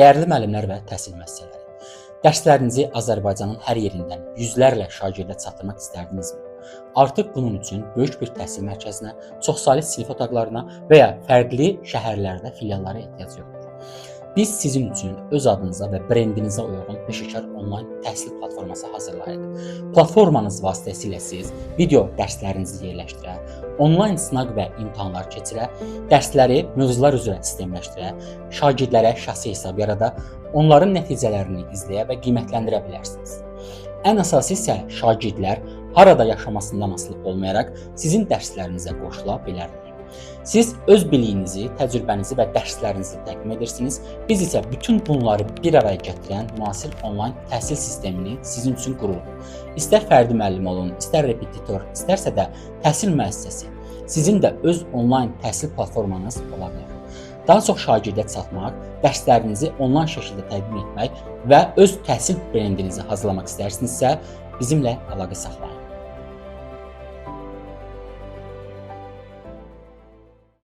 Dəyərli müəllimlər və təhsil müəssisələri, dərslərinizi Azərbaycanın hər yerindən yüzlərlə şagirdə çatdırmaq istərdinizmi? Artıq bunun üçün böyük bir təhsil mərkəzinə, çoxsaylı sinif otaqlarına və ya fərqli şəhərlərdə filiallara ehtiyac yoxdur. Biz sizin üçün öz adınıza və brendinizə uyğun peşəkar onlayn təhsil platforması hazırlayırıq. Platformanız vasitəsilə siz video dərslərinizi yerləşdirə, onlayn sınaq və imtahanlar keçirə, dərsləri mövzular üzrə sistemləşdirə, şagirdlərə şəxsi hesab yarada, onların nəticələrini izləyə və qiymətləndirə bilərsiniz. Ən əsası isə şagirdlər harada yaşamasından asılı olmayaraq sizin dərslərinizə qoşula bilərlər. Siz öz biliyinizi, təcrübənizi və dərslərinizi təqdim edirsiniz. Biz isə bütün bunları bir araya gətirən müasir onlayn təhsil sistemini sizin üçün qururuq. İstər fərdi müəllim olun, istər repetitor, istərsə də təhsil müəssisəsi. Sizin də öz onlayn təhsil platformanız ola bilər. Daha çox şagirdə çatmaq, dərslərinizi onlayn şəkildə təqdim etmək və öz təhsil brendinizi hazırlamaq istərsinizsə, bizimlə əlaqə saxlayın.